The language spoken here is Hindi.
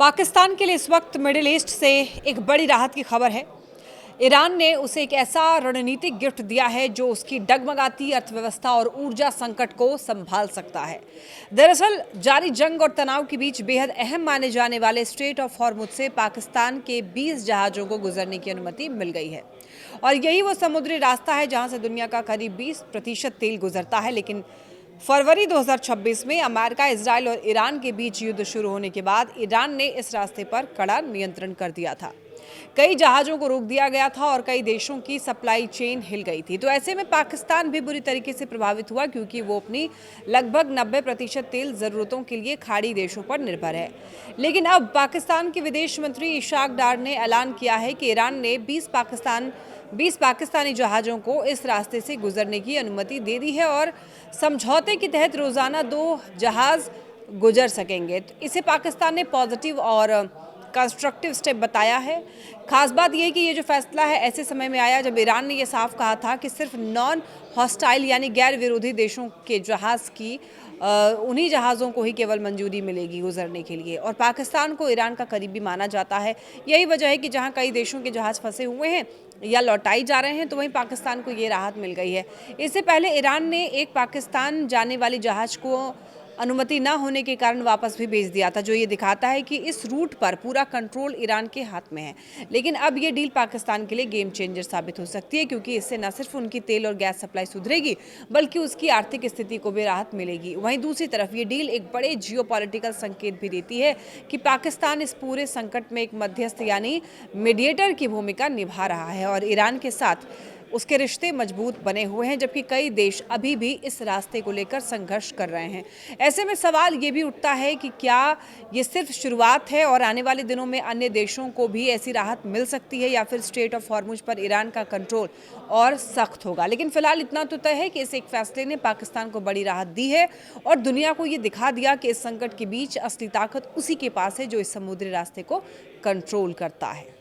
पाकिस्तान के लिए इस वक्त मिडिल ईस्ट से एक बड़ी राहत की खबर है। ईरान ने उसे एक ऐसा रणनीतिक गिफ्ट दिया है जो उसकी डगमगाती अर्थव्यवस्था और ऊर्जा संकट को संभाल सकता है। दरअसल जारी जंग और तनाव के बीच बेहद अहम माने जाने वाले स्ट्रेट ऑफ हॉर्मुज से पाकिस्तान के 20 जहाज़ों को गुजरने की अनुमति मिल गई है और यही वो समुद्री रास्ता है जहां से दुनिया का करीब 20% तेल गुजरता है। लेकिन फरवरी 2026 में अमेरिका, इजराइल और ईरान के बीच युद्ध शुरू होने के बाद ईरान ने इस रास्ते पर कड़ा नियंत्रण कर दिया था। कई जहाज़ों को रोक दिया गया था और कई देशों की सप्लाई चेन हिल गई थी। तो ऐसे में पाकिस्तान भी बुरी तरीके से प्रभावित हुआ क्योंकि वो अपनी लगभग 90% तेल ज़रूरतों के लिए खाड़ी देशों पर निर्भर है। लेकिन अब पाकिस्तान के विदेश मंत्री इशाक डार ने ऐलान किया है कि ईरान ने 20 पाकिस्तानी जहाज़ों को इस रास्ते से गुजरने की अनुमति दे दी है और समझौते के तहत रोज़ाना 2 जहाज़ गुजर सकेंगे। तो इसे पाकिस्तान ने पॉजिटिव और कंस्ट्रक्टिव स्टेप बताया है। खास बात यह है कि ये जो फैसला है ऐसे समय में आया जब ईरान ने यह साफ कहा था कि सिर्फ नॉन हॉस्टाइल यानी गैर विरोधी देशों के जहाज़ की उन्हीं जहाज़ों को ही केवल मंजूरी मिलेगी गुजरने के लिए। और पाकिस्तान को ईरान का करीबी माना जाता है। यही वजह है कि जहां कई देशों के जहाज़ फंसे हुए हैं या लौटाई जा रहे हैं तो वहीं पाकिस्तान को ये राहत मिल गई है। इससे पहले ईरान ने एक पाकिस्तान जाने वाली जहाज़ को अनुमति न होने के कारण वापस भी भेज दिया था, जो ये दिखाता है कि इस रूट पर पूरा कंट्रोल ईरान के हाथ में है। लेकिन अब ये डील पाकिस्तान के लिए गेम चेंजर साबित हो सकती है क्योंकि इससे न सिर्फ उनकी तेल और गैस सप्लाई सुधरेगी बल्कि उसकी आर्थिक स्थिति को भी राहत मिलेगी। वहीं दूसरी तरफ ये डील एक बड़े जियोपॉलिटिकल संकेत भी देती है कि पाकिस्तान इस पूरे संकट में एक मध्यस्थ यानी मीडिएटर की भूमिका निभा रहा है और ईरान के साथ उसके रिश्ते मजबूत बने हुए हैं, जबकि कई देश अभी भी इस रास्ते को लेकर संघर्ष कर रहे हैं। ऐसे में सवाल ये भी उठता है कि क्या ये सिर्फ शुरुआत है और आने वाले दिनों में अन्य देशों को भी ऐसी राहत मिल सकती है या फिर स्ट्रेट ऑफ हॉर्मुज पर ईरान का कंट्रोल और सख्त होगा। लेकिन फिलहाल इतना तो तय है कि इस एक फैसले ने पाकिस्तान को बड़ी राहत दी है और दुनिया को ये दिखा दिया कि इस संकट के बीच असली ताकत उसी के पास है जो इस समुद्री रास्ते को कंट्रोल करता है।